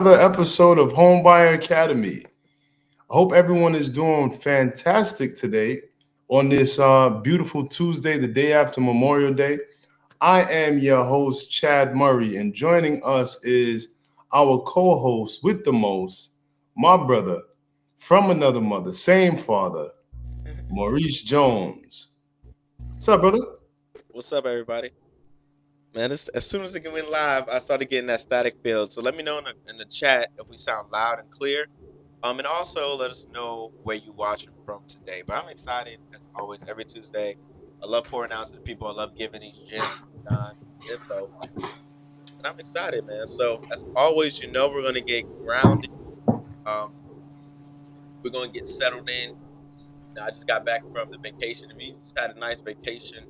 another episode of Homebuyer Academy. I hope everyone is doing fantastic today on this beautiful Tuesday, the day after Memorial Day. I am your host, Chad Murray, and joining us is our co host with the most, my brother from another mother, same father, Maurice Jones. What's up, brother? What's up, everybody? Man, as soon as it went live, I started getting that static field. So let me know in the chat if we sound loud and clear. And also let us know where you watching from today. But I'm excited as always. Every Tuesday, I love pouring out to the people. I love giving these gems, time, info, and I'm excited, man. So as always, we're gonna get grounded. Um, we're gonna get settled in. I just got back from the vacation. If you just had a nice vacation,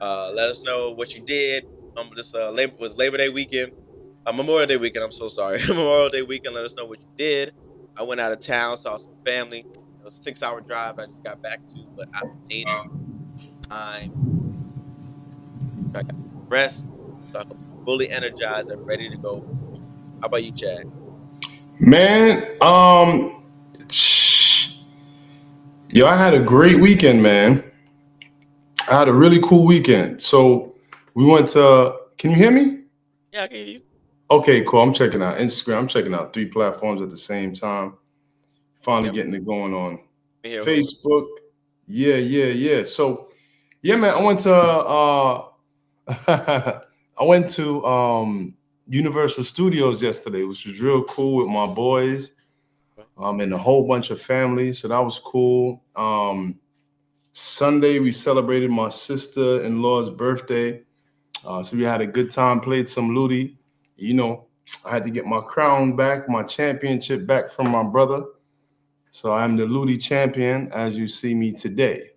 let us know what you did. This Labor Day weekend, Memorial Day weekend. I'm so sorry, Memorial Day weekend. Let us know what you did. I went out of town, saw some family. It was a 6 hour drive. I just got back to, but I made it. I'm I got rest, so I can be fully energized and ready to go. How about you, Chad? Man, yo, I had a great weekend, man. I had a really cool weekend. So we went to. Can you hear me? Yeah, I can hear you. Okay, cool. I'm checking out Instagram. I'm checking out three platforms at the same time. Finally Yep. getting it going on Me here. Who? Facebook. Yeah, yeah, yeah. So yeah, man. I went to. I went to Universal Studios yesterday, which was real cool with my boys. And a whole bunch of family. So that was cool. Sunday we celebrated my sister-in-law's birthday. So we had a good time, played some Ludi. You know, I had to get my crown back, my championship back from my brother. So I'm the Ludi champion as you see me today.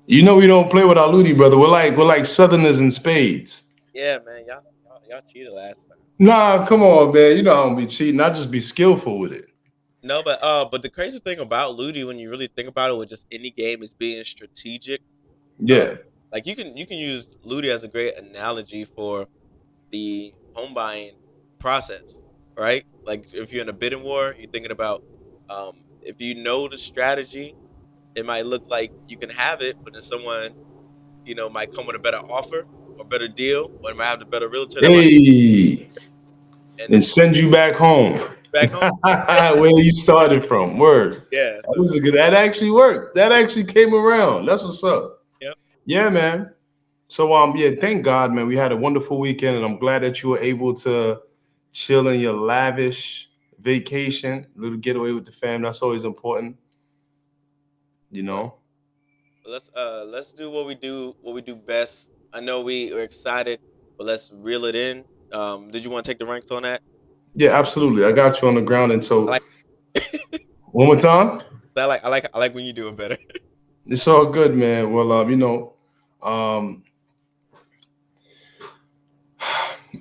You know we don't play with our Ludi, brother. We're like Southerners in spades. Yeah, man. Y'all cheated last time. Nah, come on, man. You know I don't be cheating. I just be skillful with it. No, but the crazy thing about Ludi, when you really think about it, with just any game, is being strategic. Uh, Yeah. like you can use Ludi as a great analogy for the home buying process, right? Like if you're in a bidding war, you're thinking about if you know the strategy, it might look like you can have it, but then someone might come with a better offer or better deal, or it might have the better realtor that might Hey, and and send you back home. back home. Where you started from. Word. Yeah. That So was a good. That actually worked. That actually came around. That's what's up. yep. Yeah, man. So yeah, thank God, man. We had a wonderful weekend, and I'm glad that you were able to chill in your lavish vacation, little getaway with the fam. That's always important, you Well, know. let's do what we do best. I know we are excited, but let's reel it in. Did you want to take the ranks on that? Yeah, absolutely. I got you on the ground, and I so like one more time. I like when you do it better. It's all good, man. Well, um,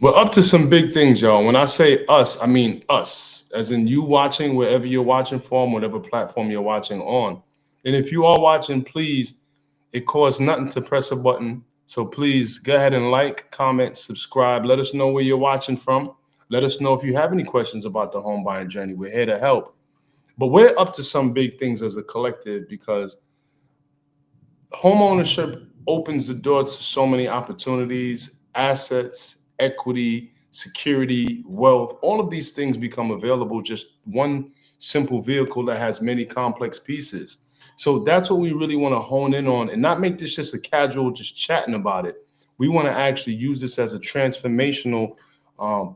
we're up to some big things, y'all. When I say us, I mean us, as in you watching wherever you're watching from, whatever platform you're watching on. And if you are watching, please, it costs nothing to press a button. So please go ahead and like, comment, subscribe. Let us know where you're watching from. Let us know if you have any questions about the home buying journey. We're here to help. But we're up to some big things as a collective because home ownership opens the door to so many opportunities, assets, equity, security, wealth. All of these things become available just one simple vehicle that has many complex pieces. So that's what we really want to hone in on and not make this just a casual, just chatting about it. We want to actually use this as a transformational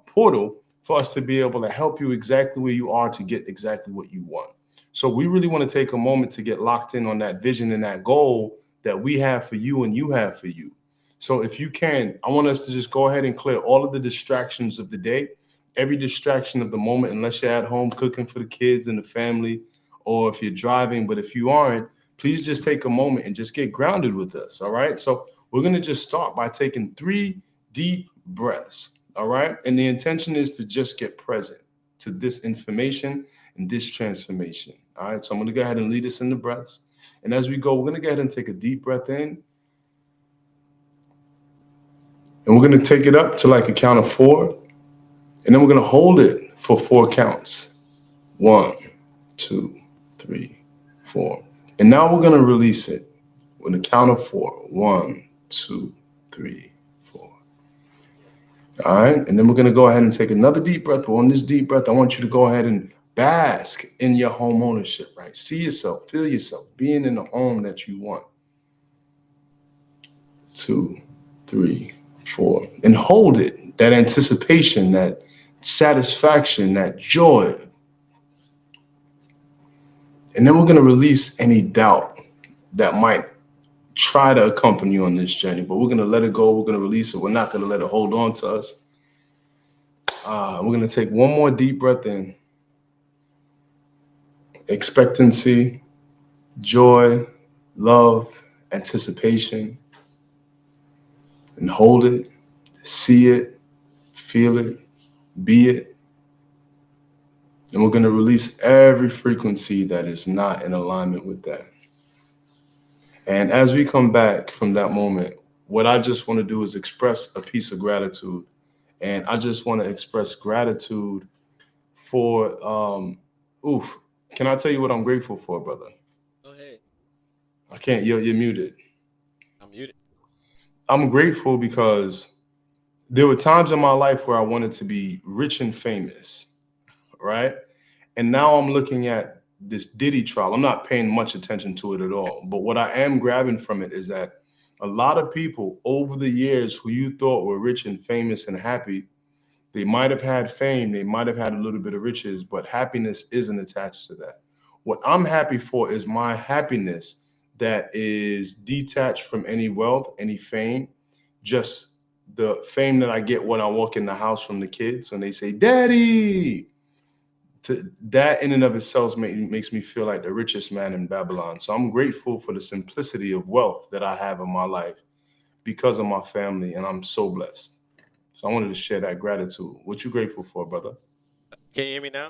portal for us to be able to help you exactly where you are to get exactly what you want. So we really want to take a moment to get locked in on that vision and that goal that we have for you and you have for you. So if you can, I want us to just go ahead and clear all of the distractions of the day, every distraction of the moment, unless you're at home cooking for the kids and the family, or if you're driving. But if you aren't, please just take a moment and just get grounded with us. All right. So we're going to just start by taking 3 deep breaths. All right. And the intention is to just get present to this information and this transformation. All right. So I'm going to go ahead and lead us in the breaths. And as we go, we're going to go ahead and take a deep breath in. And we're going to take it up to like a count of 4. And then we're going to hold it for 4 counts. One, two, three, four. And now we're going to release it with a count of four. One, two, three, four. All right. And then we're going to go ahead and take another deep breath. But on this deep breath, I want you to go ahead and bask in your home ownership, right? See yourself, feel yourself being in the home that you want. Two, three, four. And hold it. That anticipation, that satisfaction, that joy. And then we're going to release any doubt that might try to accompany you on this journey, but we're going to let it go. We're going to release it. We're not going to let it hold on to us. We're going to take one more deep breath in. Expectancy, joy, love, anticipation, and hold it, see it, feel it, be it. And we're going to release every frequency that is not in alignment with that. And as we come back from that moment, what I just want to do is express a piece of gratitude. And I just want to express gratitude for, oof, can I tell you what I'm grateful for, brother? Go ahead. I can't, you're muted. I'm muted. I'm grateful because there were times in my life where I wanted to be rich and famous, right? And now I'm looking at this Diddy trial. I'm not paying much attention to it at all. But what I am grabbing from it is that a lot of people over the years who you thought were rich and famous and happy, they might have had fame, they might have had a little bit of riches, but happiness isn't attached to that. What I'm happy for is my happiness that is detached from any wealth, any fame, just the fame that I get when I walk in the house from the kids when they say, Daddy. That in and of itself makes me feel like the richest man in Babylon. So I'm grateful for the simplicity of wealth that I have in my life because of my family, and I'm so blessed. So I wanted to share that gratitude. What you grateful for, brother? Can you hear me now?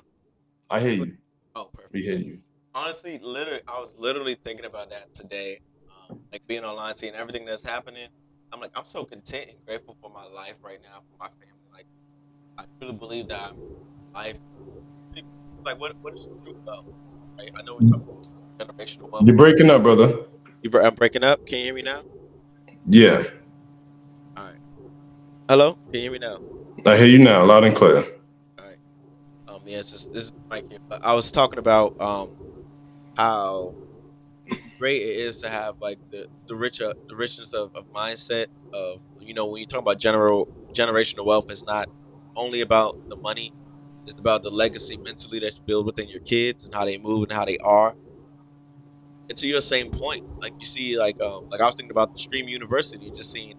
I hear you. Oh, We perfect. hear Yeah. you. Honestly, literally, I was literally thinking about that today. Like being online, seeing everything that's happening. I'm like, I'm so content and grateful for my life right now, for my family. Like, I truly believe that I'm life. Like, what is true wealth? Right? I know we talk about generational wealth. You're breaking up, brother. I'm breaking up. Can you hear me now? Yeah, All right. Hello. Can you hear me now? I hear you now, loud and clear. All right. Yeah, this is Mike here. But I was talking about how great it is to have like the richness of mindset of when you talk about generational wealth, it's not only about the money, it's about the legacy mentally that you build within your kids and how they move and how they are. And to your same point, like you see like I was thinking about the Stream University and just seeing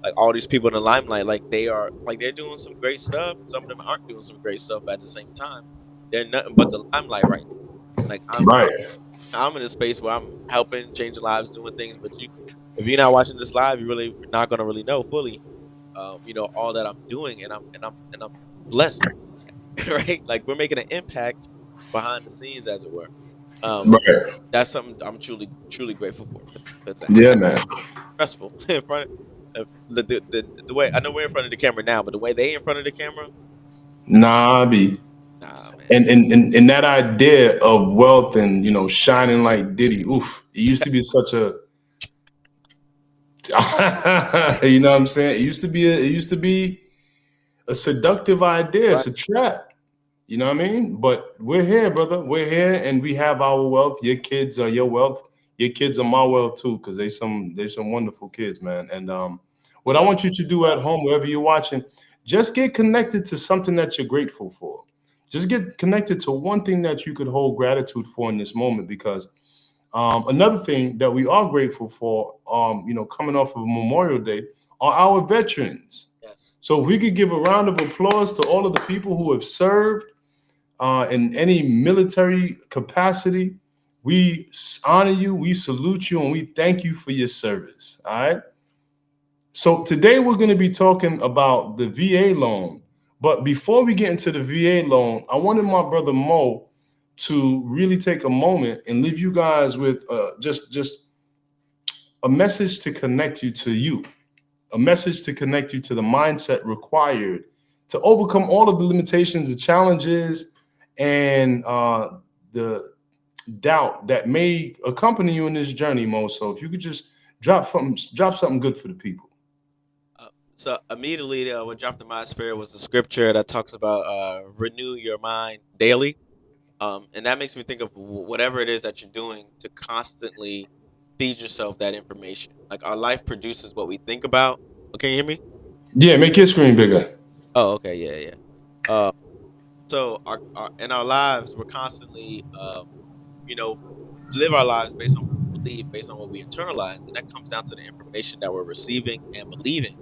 like all these people in the limelight, like they're doing some great stuff. Some of them aren't doing some great stuff, but at the same time they're nothing but the limelight right now. Like Right, I'm in a space where I'm helping, changing lives, doing things. But if you're not watching this live, you're not gonna really know fully, all that I'm doing, and I'm blessed, right? Like we're making an impact behind the scenes, as it were. And right. that's something I'm truly grateful for because Yeah, man. stressful in front of the way I know we're in front of the camera now, but the way they in front of the camera, nah, Nah, I be. nah, man. And that idea of wealth and shining like Diddy, oof, it used to be such a you know what I'm saying? It used to be a seductive idea. Right. It's a trap. You know what I mean? But we're here, brother. We're here, and we have our wealth. Your kids are your wealth. Your kids are my wealth too, because they some wonderful kids, man. And what I Yeah. want you to do at home, wherever you're watching, just get connected to something that you're grateful for. Just get connected to one thing that you could hold gratitude for in this moment, because another thing that we are grateful for, coming off of Memorial Day, are our veterans. Yes. So if we could give a round of applause to all of the people who have served in any military capacity. We honor you, we salute you, and we thank you for your service. All right. So today we're going to be talking about the VA loan. But before we get into the VA loan, I wanted my brother Mo to really take a moment and leave you guys with just a message to connect you to you, a message to connect you to the mindset required to overcome all of the limitations, the challenges, and the doubt that may accompany you in this journey, Mo. So if you could just drop something good for the people. So immediately, what dropped in my spirit was the scripture that talks about renew your mind daily. And that makes me think of whatever it is that you're doing to constantly feed yourself that information. Like our life produces what we think about. Oh, can you hear me? Yeah, make your screen bigger. Oh, okay, yeah, yeah. Uh, so our in our lives, we're constantly, you know, live our lives based on what we believe, based on what we internalize, and that comes down to the information that we're receiving and believing.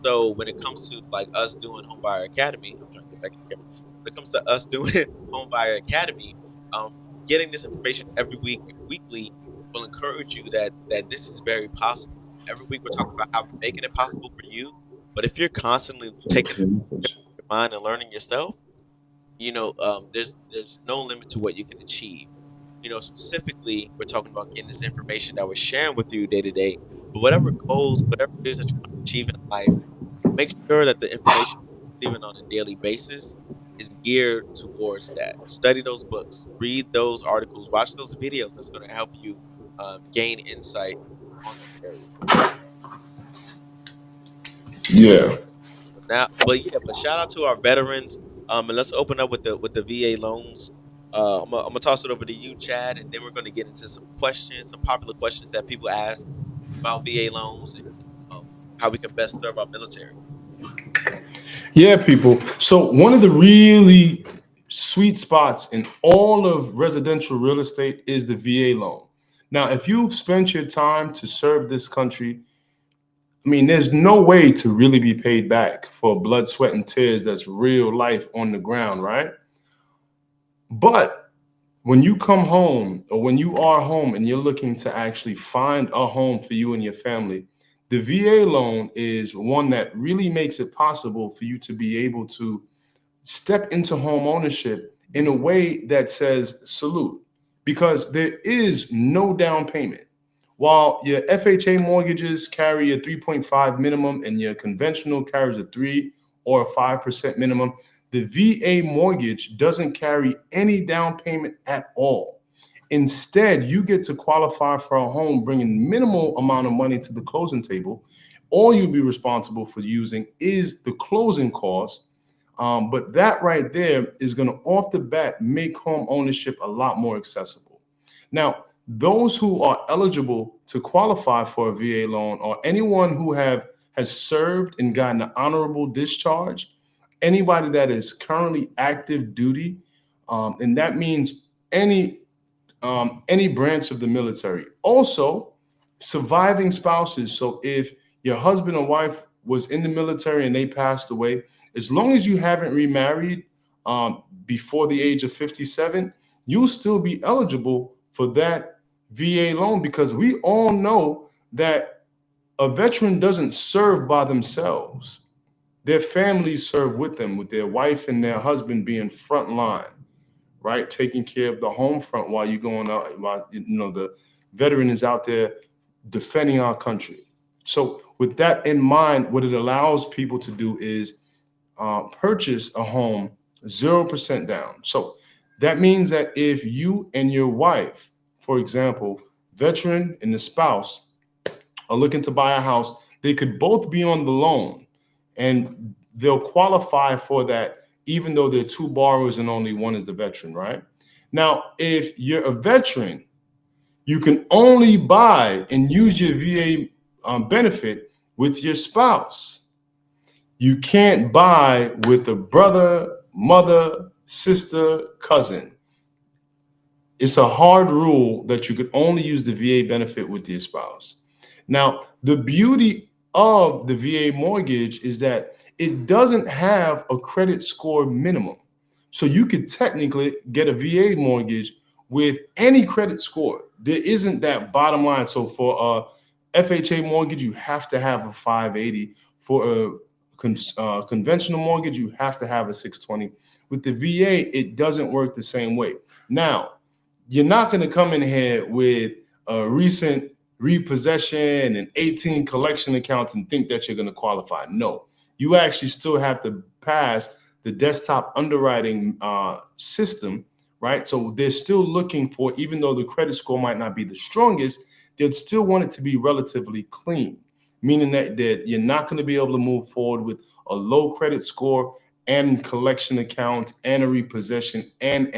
So when it comes to like us doing Home Buyer Academy, I'm trying to get back in the camera. When it comes to us doing Home Buyer Academy, um, getting this information every week and weekly will encourage you that this is very possible. Every week we're talking about how we're making it possible for you. But if you're constantly taking your mind and learning yourself, there's no limit to what you can achieve. Specifically, we're talking about getting this information that we're sharing with you day to day. But whatever goals, whatever it is that you want to achieve in life, make sure that the information you're receiving on a daily basis is geared towards that. Study those books, read those articles, watch those videos. That's going to help you gain insight on those areas. Yeah. But shout out to our veterans. And let's open up with the VA loans. I'm gonna toss it over to you, Chad, and then we're gonna get into some questions, some popular questions that people ask about VA loans and how we can best serve our military. Yeah, people. So one of the really sweet spots in all of residential real estate is the VA loan. Now, if you've spent your time to serve this country, I mean, there's no way to really be paid back for blood, sweat, and tears that's real life on the ground, right? But when you come home or when you are home and you're looking to actually find a home for you and your family, the VA loan is one that really makes it possible for you to be able to step into home ownership in a way that says salute, because there is no down payment. While your FHA mortgages carry a 3.5 minimum and your conventional carries a 3 or a 5% minimum, the VA mortgage doesn't carry any down payment at all. Instead, you get to qualify for a home bringing minimal amount of money to the closing table. All you'll be responsible for using is the closing costs, but that right there is going to off the bat make home ownership a lot more accessible. Now, those who are eligible to qualify for a VA loan are anyone who has served and gotten an honorable discharge, anybody that is currently active duty, and that means any any branch of the military. Also, surviving spouses. So if your husband or wife was in the military and they passed away, as long as you haven't remarried before the age of 57, you'll still be eligible for that VA loan, because we all know that a veteran doesn't serve by themselves. Their families serve with them, with their wife and their husband being front line, right? Taking care of the home front while you're going out, while the veteran is out there defending our country. So, with that in mind, what it allows people to do is purchase a home 0% down. So, that means that if you and your wife, for example, veteran and the spouse, are looking to buy a house, they could both be on the loan and they'll qualify for that, even though they're two borrowers and only one is the veteran, right? Now, if you're a veteran, you can only buy and use your VA benefit with your spouse. You can't buy with a brother, mother, sister, cousin. It's a hard rule that you could only use the VA benefit with your spouse. Now, the beauty of the VA mortgage is that it doesn't have a credit score minimum. So you could technically get a VA mortgage with any credit score. There isn't that bottom line. So for a FHA mortgage, you have to have a 580. For a conventional mortgage, you have to have a 620. With the VA, it doesn't work the same way. Now, you're not going to come in here with a recent repossession and 18 collection accounts and think that you're going to qualify. No, you actually still have to pass the desktop underwriting system, right? So they're still looking for, even though the credit score might not be the strongest, they'd still want it to be relatively clean, meaning that you're not going to be able to move forward with a low credit score and collection accounts and a repossession and.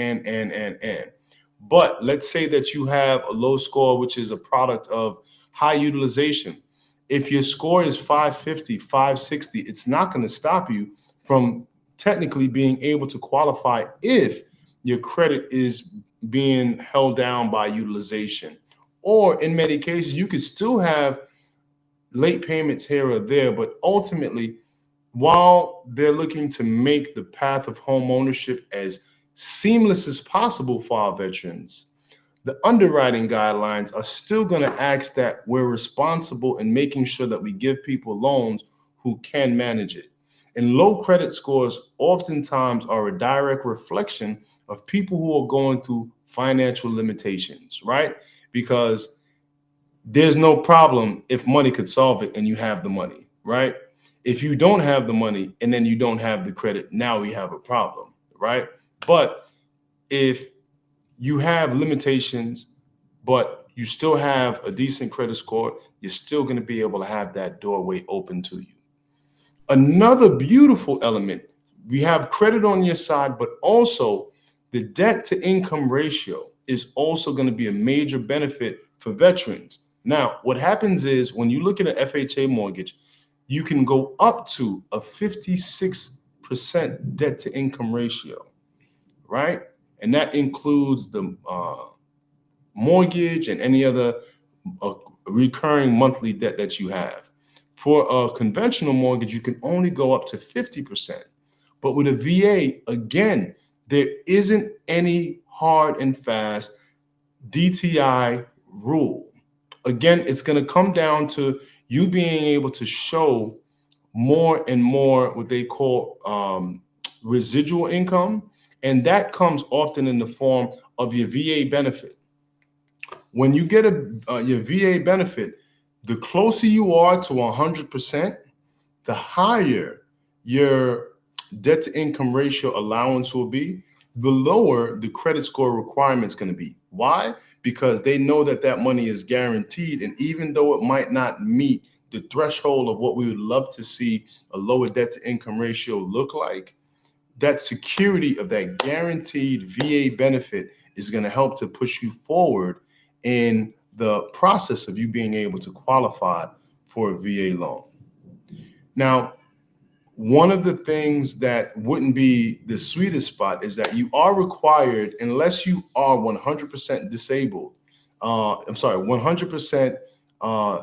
But let's say that you have a low score, which is a product of high utilization. If your score is 550, 560, it's not going to stop you from technically being able to qualify if your credit is being held down by utilization. Or in many cases, you could still have late payments here or there, but ultimately, while they're looking to make the path of home ownership as seamless as possible for our veterans, the underwriting guidelines are still going to ask that we're responsible in making sure that we give people loans who can manage it. And low credit scores oftentimes are a direct reflection of people who are going through financial limitations, right? Because there's no problem if money could solve it and you have the money, right? If you don't have the money and then you don't have the credit, now we have a problem, right? But if you have limitations, but you still have a decent credit score, you're still going to be able to have that doorway open to you. Another beautiful element, we have credit on your side, but also the debt to income ratio is also going to be a major benefit for veterans. Now, what happens is when you look at an FHA mortgage, you can go up to a 56% debt to income ratio, right? And that includes the mortgage and any other uh, recurring monthly debt that you have. For a conventional mortgage, you can only go up to 50%. But with a VA, again, there isn't any hard and fast DTI rule. Again, it's going to come down to you being able to show more and more what they call residual income. And that comes often in the form of your VA benefit. When you get your VA benefit, the closer you are to 100%, the higher your debt to income ratio allowance will be, the lower the credit score requirement is going to be. Why? Because they know that that money is guaranteed. And even though it might not meet the threshold of what we would love to see a lower debt to income ratio look like, that security of that guaranteed VA benefit is going to help to push you forward in the process of you being able to qualify for a VA loan. Now, one of the things that wouldn't be the sweetest spot is that you are required, unless you are 100% disabled, I'm sorry, 100%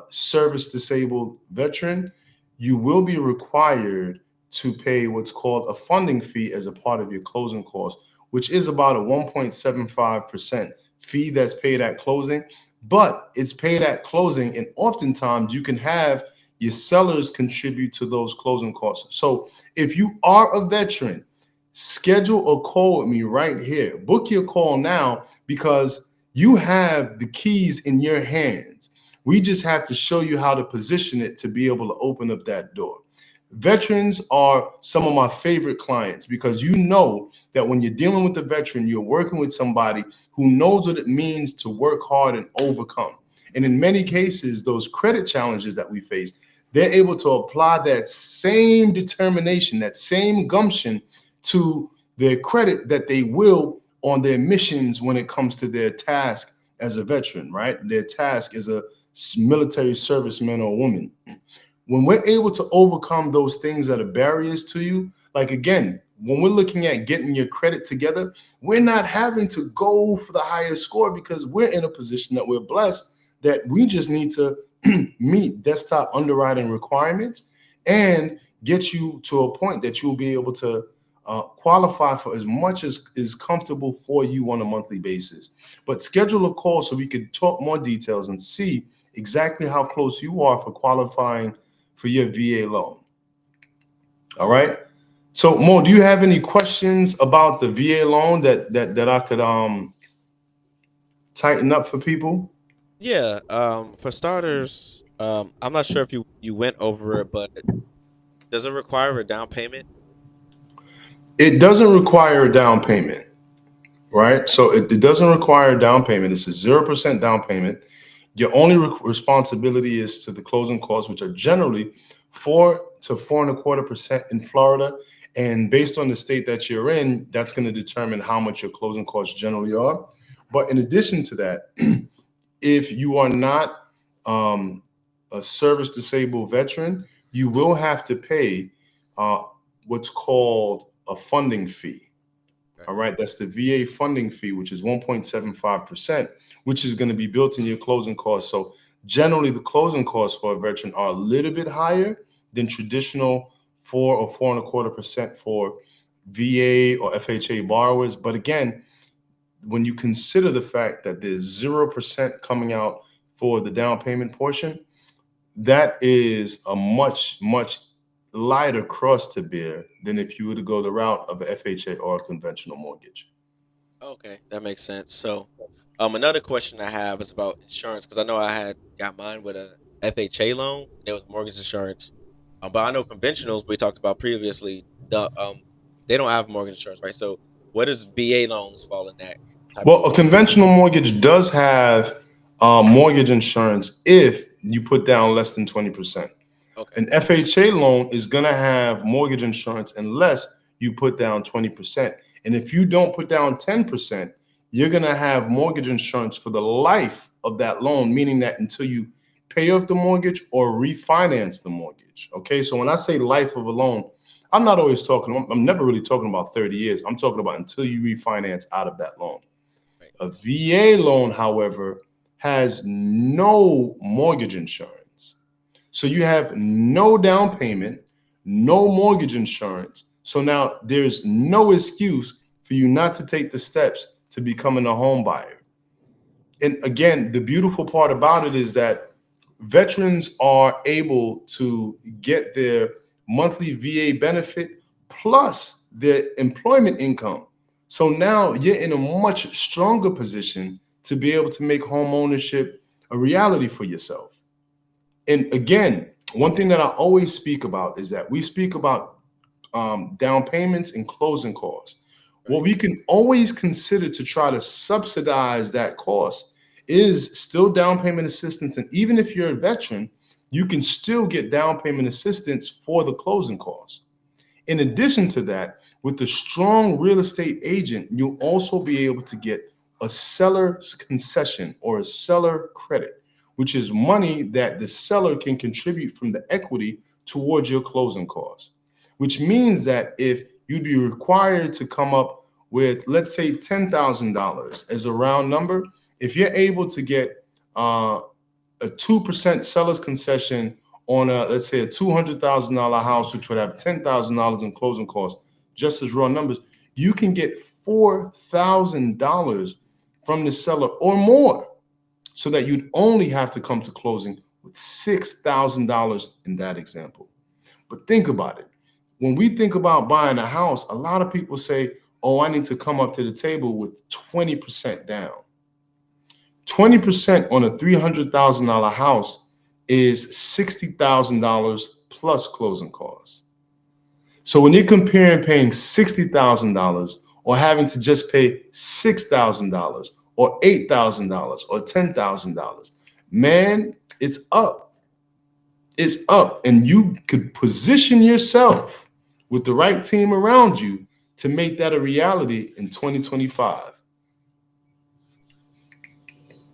service disabled veteran, you will be required to pay what's called a funding fee as a part of your closing costs, which is about a 1.75% fee that's paid at closing. But it's paid at closing, and oftentimes you can have your sellers contribute to those closing costs. So if you are a veteran, schedule a call with me right here. Book your call now because you have the keys in your hands. We just have to show you how to position it to be able to open up that door. Veterans are some of my favorite clients because you know that when you're dealing with a veteran, you're working with somebody who knows what it means to work hard and overcome. And in many cases, those credit challenges that we face, they're able to apply that same determination, that same gumption to their credit that they will on their missions when it comes to their task as a veteran, right? Their task as a military serviceman or woman. When we're able to overcome those things that are barriers to you, like again, when we're looking at getting your credit together, we're not having to go for the highest score because we're in a position that we're blessed that we just need to meet desktop underwriting requirements and get you to a point that you'll be able to qualify for as much as is comfortable for you on a monthly basis. But schedule a call so we could talk more details and see exactly how close you are for qualifying for your VA loan. All right. So Mo, do you have any questions about the VA loan that I could tighten up for people? Yeah. For starters, I'm not sure if you went over it, but Does it require a down payment? It doesn't require a down payment, right? So it doesn't require a down payment. It's a 0% down payment. Your only responsibility is to the closing costs, which are generally 4 to 4.25% in Florida. And based on the state that you're in, that's going to determine how much your closing costs generally are. But in addition to that, if you are not um, a service disabled veteran, you will have to pay uh, what's called a funding fee. Okay. All right, that's the VA funding fee, which is 1.75%, which is going to be built in your closing costs. So generally, the closing costs for a veteran are a little bit higher than traditional 4 or 4.25% for VA or FHA borrowers. But again, when you consider the fact that there's 0% coming out for the down payment portion, that is a much lighter cross to bear than if you were to go the route of a FHA or a conventional mortgage. Okay, that makes sense. So, another question I have is about insurance because I know I had got mine with a FHA loan. There was mortgage insurance, but I know conventionals we talked about previously. They don't have mortgage insurance, right? So, where does VA loans fall in that type Well, of? a conventional mortgage does have mortgage insurance if you put down less than 20%. Okay, An FHA loan is going to have mortgage insurance unless you put down 20%. And if you don't put down 10%, you're going to have mortgage insurance for the life of that loan, meaning that until you pay off the mortgage or refinance the mortgage. Okay. So when I say life of a loan, I'm never really talking about 30 years. I'm talking about until you refinance out of that loan. right. A VA loan, however, has no mortgage insurance. So you have no down payment, no mortgage insurance. So now there's no excuse for you not to take the steps to becoming a home buyer. And again, the beautiful part about it is that veterans are able to get their monthly VA benefit plus their employment income. So now you're in a much stronger position to be able to make home ownership a reality for yourself. And again, one thing that I always speak about is that we speak about down payments and closing costs. What Right. we can always consider to try to subsidize that cost is still down payment assistance. And even if you're a veteran, you can still get down payment assistance for the closing costs. In addition to that, with the strong real estate agent, you'll also be able to get a seller's concession or a seller credit, which is money that the seller can contribute from the equity towards your closing costs. Which means that if you'd be required to come up with, let's say, $10,000 as a round number, if you're able to get a 2% seller's concession on a, let's say, a $200,000 house, which would have $10,000 in closing costs, just as raw numbers, you can get $4,000 from the seller or more, so that you'd only have to come to closing with $6,000 in that example. But think about it. When we think about buying a house, a lot of people say, oh, I need to come up to the table with 20% down. 20% on a $300,000 house is $60,000 plus closing costs. So when you're comparing paying $60,000 or having to just pay $6,000 or $8,000 or $10,000, man, it's up. It's up. And you could position yourself with the right team around you to make that a reality in 2025.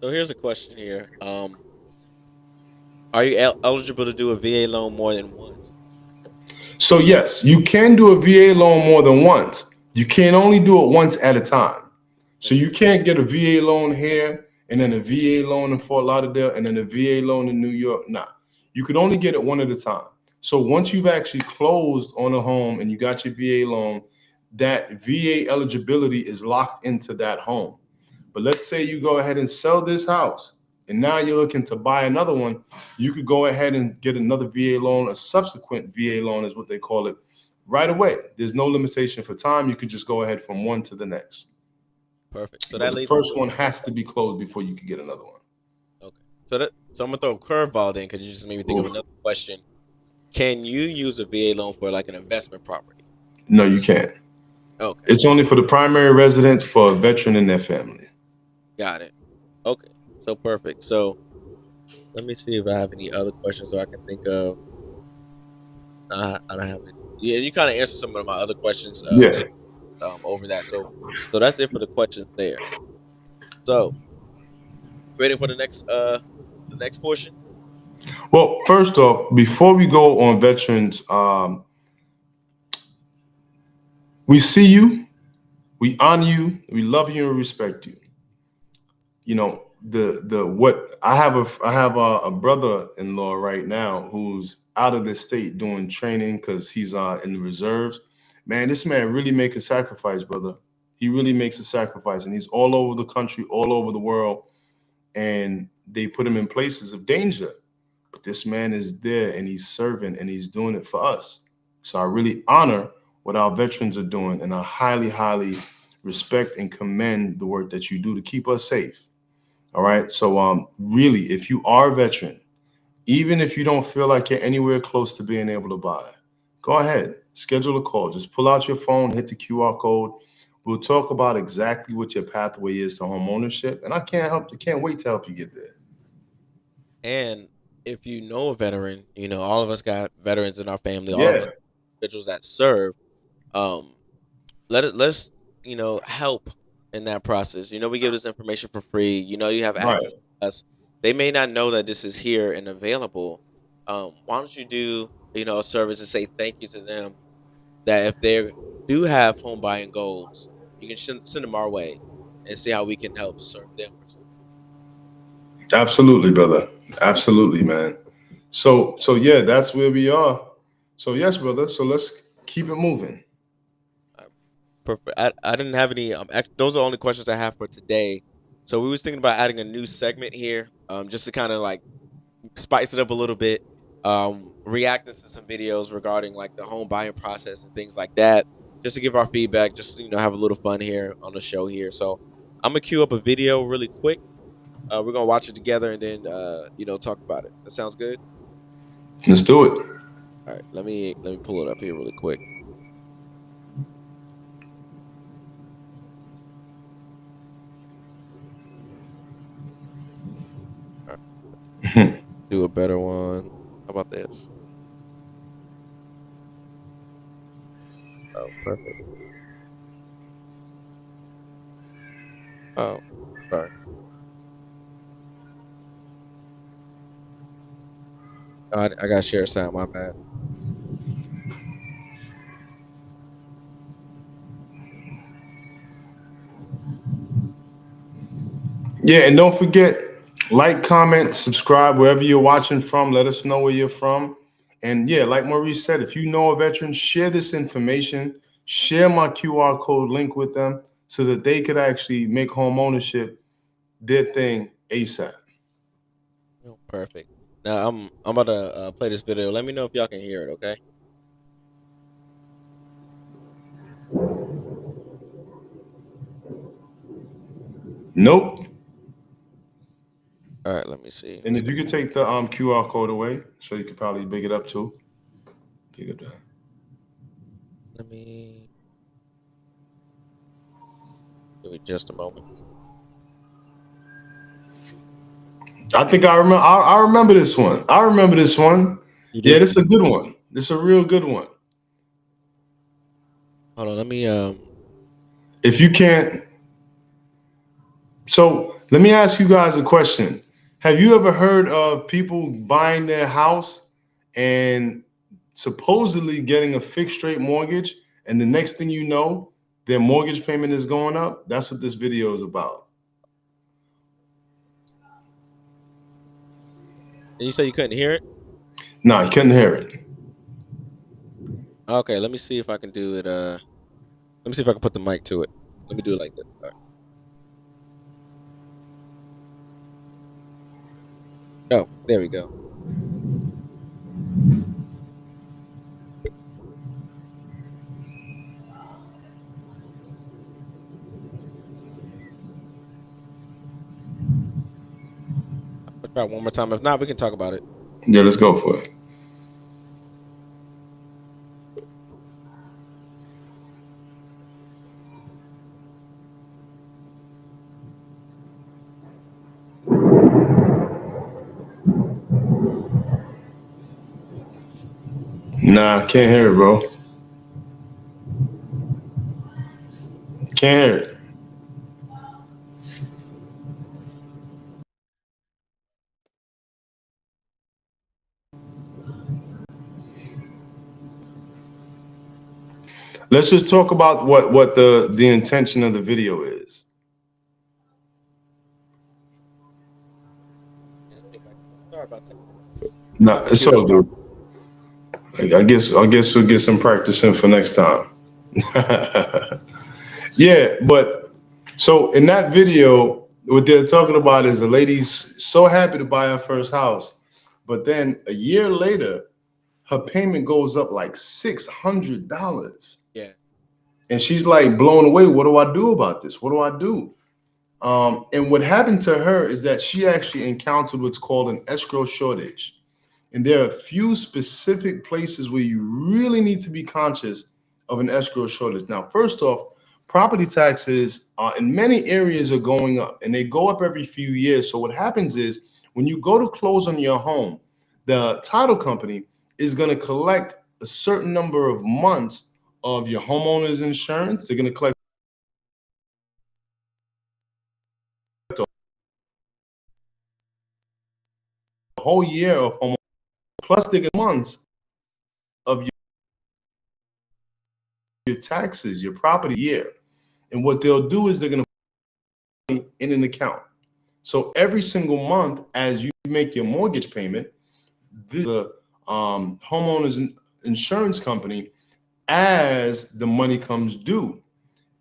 So here's a question here. Are you eligible to do a VA loan more than once? So yes, you can do a VA loan more than once. You can only do it once at a time. So Okay. you can't get a VA loan here and then a VA loan in Fort Lauderdale and then a VA loan in New York. Nah, you could only get it one at a time. So once you've actually closed on a home and you got your VA loan, that VA eligibility is locked into that home. But let's say you go ahead and sell this house and now you're looking to buy another one, you could go ahead and get another VA loan, a subsequent VA loan is what they call it, right away. There's no limitation for time. You could just go ahead from one to the next. Perfect. So But that the leads me first to one has to be closed before you can get another one. okay. So I'm gonna throw a curveball then because you just made me think of Oof. another question. can you use a VA loan for like an investment property? No, you can't. Okay, It's only for the primary residence for a veteran and their family. got it. Okay, so perfect. So let me see if I have any other questions so I can think of. I don't have it. Yeah, you kind of answered some of my other questions Yeah. too over that. So that's it for the questions there. So ready for the next portion? Well, first off, before we go on veterans, we see you, we honor you, we love you, and respect you. You know, the what I have a brother-in-law right now who's out of the state doing training because he's in the reserves. Man, this man really make a sacrifice, brother. He really makes a sacrifice, and he's all over the country, all over the world, and they put him in places of danger. But this man is there and he's serving and he's doing it for us. So I really honor what our veterans are doing, and I highly, highly respect and commend the work that you do to keep us safe. All right. So really, if you are a veteran, even if you don't feel like you're anywhere close to being able to buy, go ahead, schedule a call. Just pull out your phone, hit the QR code. We'll talk about exactly what your pathway is to home ownership, and I can't wait to help you get there. And if you know a veteran, you know all of us got veterans in our family. All of us Yeah. individuals that serve. Um, let's help in that process. We give this information for free. You have Right. access to us. They may not know that this is here and available. Why don't you do a service and say thank you to them, that if they do have home buying goals, you can send them our way and see how we can help serve them for sure. Absolutely, brother. Absolutely, man. So yeah, that's where we are. So yes, brother. So let's keep it moving. Uh, Perfect. I didn't have any. Those are the only questions I have for today. So we was thinking about adding a new segment here, just to kind of like spice it up a little bit. Reacting to some videos regarding like the home buying process and things like that, just to give our feedback, just to, have a little fun here on the show here. So I'm gonna queue up a video really quick. We're gonna watch it together and then talk about it. That sounds good. Let's do it. All right, let me pull it up here really quick. All right, do a better one. How about this? Oh, perfect. Oh, sorry. I got share sound. My bad. Yeah, and don't forget, like, comment, subscribe wherever you're watching from. Let us know where you're from. And yeah, like Maurice said, if you know a veteran, share this information, share my QR code link with them so that they could actually make home ownership their thing ASAP. Oh, perfect. Now I'm about to play this video. Let me know if y'all can hear it. Okay. Nope. All right. Let me see. And if you could take the QR code away, so you could probably big it up too. Big it up. Let me give it just a moment. I think I remember. I remember this one. I remember this one. You Yeah, do? this is a good one. This is a real good one. Hold on. Let me If you can't, so let me ask you guys a question. Have you ever heard of people buying their house and supposedly getting a fixed rate mortgage, and the next thing you know, their mortgage payment is going up? That's what this video is about. And you said you couldn't hear it? No, you couldn't hear it. Okay, let me see if I can do it. Let me see if I can put the mic to it. Let me do it like this. All right. Oh, there we go. Let's try it one more time. If not, we can talk about it. Yeah, let's go for it. Nah, can't hear it, bro. Can't hear it. Let's just talk about what the intention of the video is. Yeah, let's get back to it. Sorry about that. I Nah, have it it's queued all up good. already. I guess we'll get some practice in for next time. Yeah, but so in that video, what they're talking about is the lady's so happy to buy her first house, but then a year later, her payment goes up like $600. Yeah. And she's like blown away. What do I do about this? What do I do? And what happened to her is that she actually encountered what's called an escrow shortage. And there are a few specific places where you really need to be conscious of an escrow shortage. Now, first off, property taxes in many areas are going up and they go up every few years. So, what happens is when you go to close on your home, the title company is going to collect a certain number of months of your homeowner's insurance. They're going to collect a whole year of home, plus they get months of your taxes, your property year. And what they'll do is they're going to put in an account. So every single month, as you make your mortgage payment, the homeowners insurance company, as the money comes due,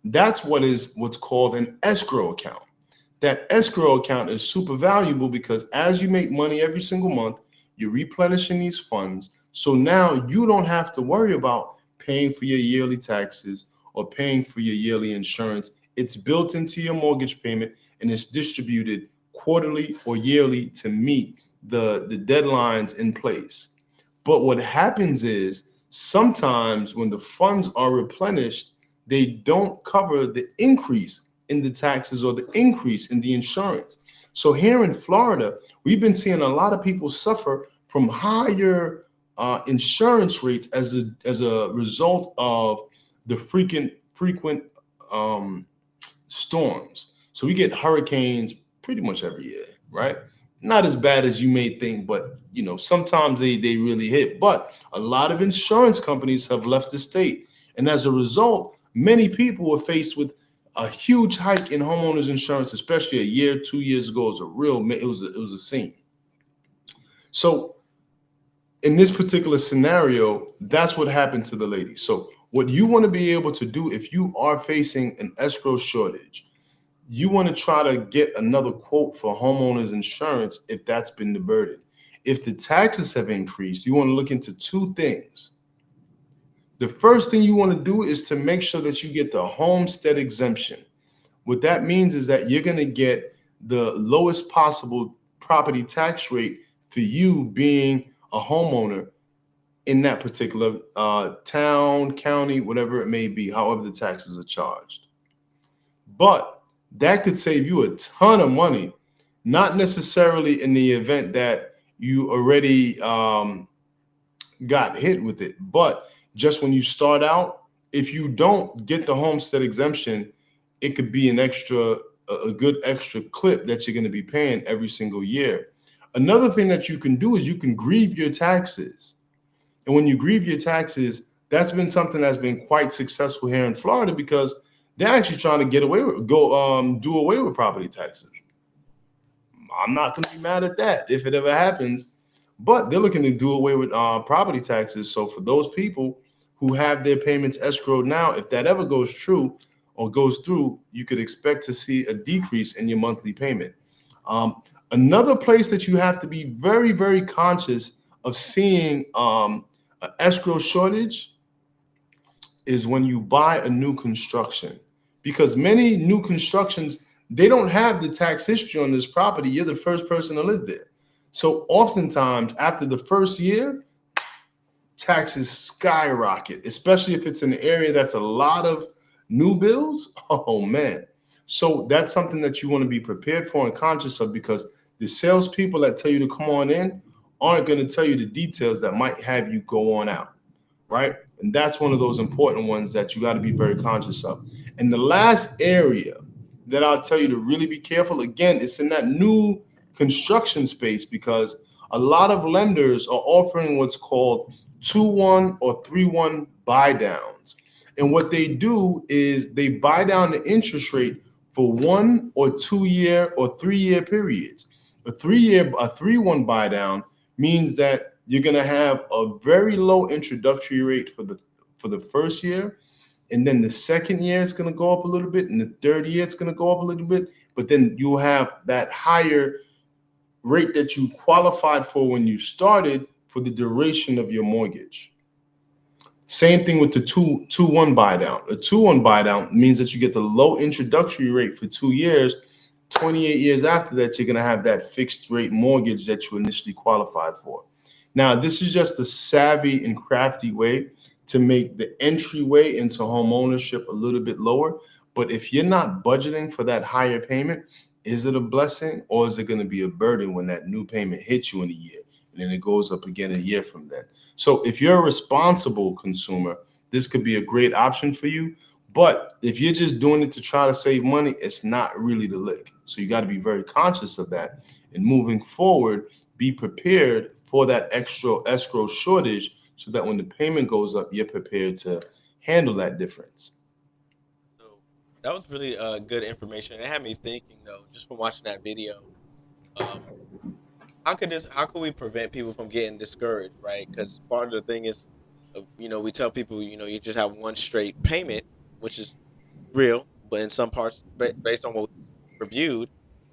that's what's called an escrow account. That escrow account is super valuable because as you make money every single month, you're replenishing these funds. So now you don't have to worry about paying for your yearly taxes or paying for your yearly insurance. It's built into your mortgage payment and it's distributed quarterly or yearly to meet the deadlines in place. But what happens is sometimes when the funds are replenished, they don't cover the increase in the taxes or the increase in the insurance. So here in Florida, we've been seeing a lot of people suffer from higher insurance rates as a result of the frequent um, storms. So we get hurricanes pretty much every year, right? Not as bad as you may think, but sometimes they really hit. But a lot of insurance companies have left the state, and as a result, many people were faced with a huge hike in homeowners insurance, especially a year, 2 years ago. It was a real, it was a scene. So in this particular scenario, that's what happened to the lady. So what you want to be able to do if you are facing an escrow shortage, you want to try to get another quote for homeowners insurance if that's been the burden. If the taxes have increased, you want to look into two things. The first thing you want to do is to make sure that you get the homestead exemption. What that means is that you're going to get the lowest possible property tax rate for you being a homeowner in that particular town, county, whatever it may be, however the taxes are charged. But that could save you a ton of money, not necessarily in the event that you already got hit with it, but just when you start out, if you don't get the homestead exemption, it could be a good extra clip that you're going to be paying every single year. Another thing that you can do is you can grieve your taxes. And when you grieve your taxes, that's been something that's been quite successful here in Florida because they're actually trying to get away with go do away with property taxes. I'm not going to be mad at that if it ever happens, but they're looking to do away with property taxes. So for those people who have their payments escrowed now, if that ever goes true or goes through, you could expect to see a decrease in your monthly payment. Another place that you have to be very, very conscious of seeing an escrow shortage is when you buy a new construction, because many new constructions, they don't have the tax history on this property. You're the first person to live there. So oftentimes after the first year, taxes skyrocket, especially if it's an area that's a lot of new builds. Oh man. So that's something that you want to be prepared for and conscious of, because the salespeople that tell you to come on in aren't going to tell you the details that might have you go on out. right? And that's one of those important ones that you got to be very conscious of. And the last area that I'll tell you to really be careful, again, it's in that new construction space, because a lot of lenders are offering what's called 2-1 or 3-1 buy downs. And what they do is they buy down the interest rate for 1 or 2 year or 3 year periods. A 3-1 buy down means that you're going to have a very low introductory rate for the first year, and then the second year it's going to go up a little bit, and the third year it's going to go up a little bit, but then you'll have that higher rate that you qualified for when you started for the duration of your mortgage. Same thing with the two one buy down. A 2-1 buy down means that you get the low introductory rate for 2 years. 28 years after that, you're going to have that fixed rate mortgage that you initially qualified for. Now, this is just a savvy and crafty way to make the entryway into home ownership a little bit lower. But if you're not budgeting for that higher payment, is it a blessing or is it going to be a burden when that new payment hits you in a year and then it goes up again a year from then? So if you're a responsible consumer, this could be a great option for you. But if you're just doing it to try to save money, it's not really the lick. So you got to be very conscious of that. And moving forward, be prepared for that extra escrow shortage so that when the payment goes up, you're prepared to handle that difference. So that was really good information. It had me thinking though, just from watching that video. Um, how could we prevent people from getting discouraged, right? Because part of the thing is, we tell people, you just have one straight payment, which is real, but in some parts, based on what we reviewed,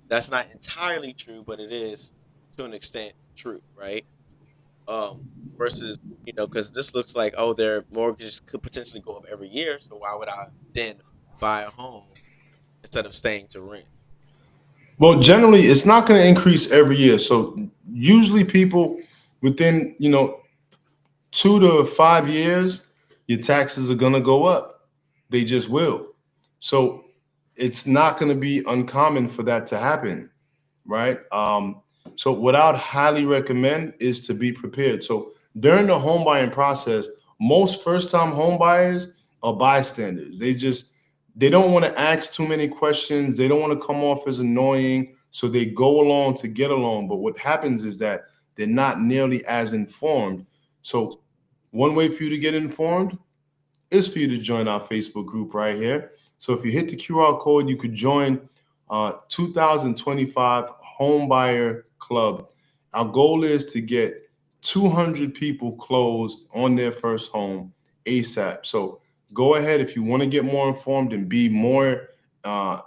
that's not entirely true, but it is to an extent true, right? Um, versus, because this looks like, oh, their mortgages could potentially go up every year, so why would I then buy a home instead of staying to rent? Well, generally, it's not going to increase every year. So usually, people within 2 to 5 years, your taxes are going to go up. They just will. So it's not going to be uncommon for that to happen, right? So what I'd highly recommend is to be prepared. So during the home buying process, most first-time home buyers are bystanders. They don't want to ask too many questions. They don't want to come off as annoying, so they go along to get along. But what happens is that they're not nearly as informed. So one way for you to get informed is for you to join our Facebook group right here. So if you hit the QR code, you could join 2025 Home Buyer Club. Our goal is to get 200 people closed on their first home ASAP. So go ahead if you want to get more informed and be more uh,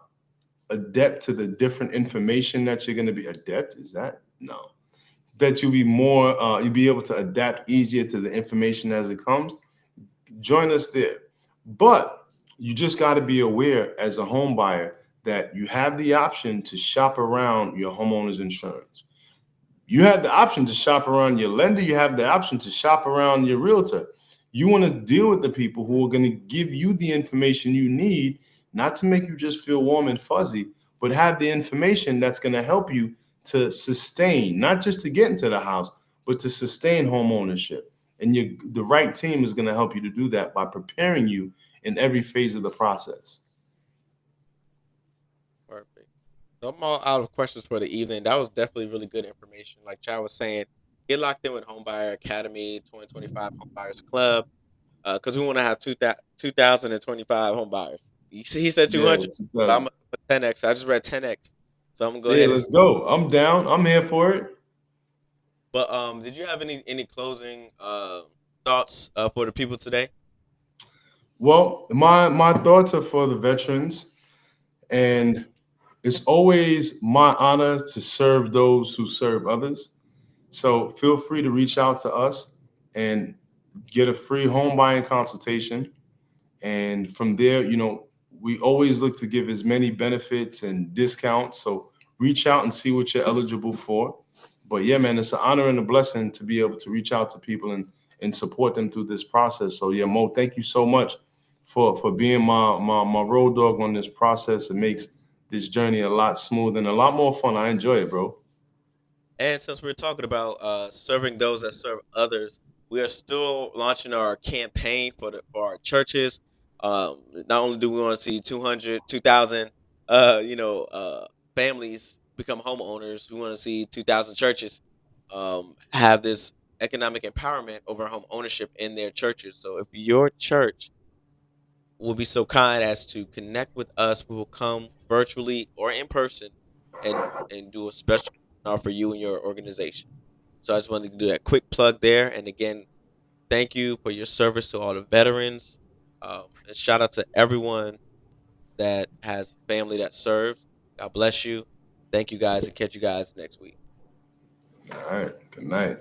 adept to the different information that you're going to be adept. Is that no? That you'll be able to adapt easier to the information as it comes. Join us there. But you just got to be aware as a home buyer that you have the option to shop around your homeowner's insurance. You have the option to shop around your lender. You have the option to shop around your realtor. You want to deal with the people who are going to give you the information you need, not to make you just feel warm and fuzzy, but have the information that's going to help you to sustain, not just to get into the house, but to sustain home ownership. And the right team is going to help you to do that by preparing you in every phase of the process. Perfect. So I'm all out of questions for the evening. That was definitely really good information. Like Chad was saying, get locked in with Homebuyer Academy 2025 Homebuyers Club, because we want to have 2025 home buyers. He said Yeah, 200, what you but I'm does. gonna put 10x. I just read 10x, so I'm gonna go Yeah, ahead and. let's go. I'm down. I'm here for it. But did you have any closing thoughts for the people today? Well, my thoughts are for the veterans, and it's always my honor to serve those who serve others. So feel free to reach out to us and get a free home buying consultation. And from there, we always look to give as many benefits and discounts. So reach out and see what you're eligible for. But yeah, man, it's an honor and a blessing to be able to reach out to people and support them through this process. So yeah, Mo, thank you so much for being my road dog on this process. It makes this journey a lot smoother and a lot more fun. I enjoy it, bro. And since we're talking about serving those that serve others, We are still launching our campaign for our churches. Not only do we want to see 200, 2,000, families become homeowners, we want to see 2,000 churches have this economic empowerment over home ownership in their churches. So if your church will be so kind as to connect with us, we will come virtually or in person and do a special webinar for you and your organization. So I just wanted to do that quick plug there. And again, thank you for your service to all the veterans. And shout out to everyone that has family that serves. God bless you. Thank you guys and catch you guys next week. All right. Good night.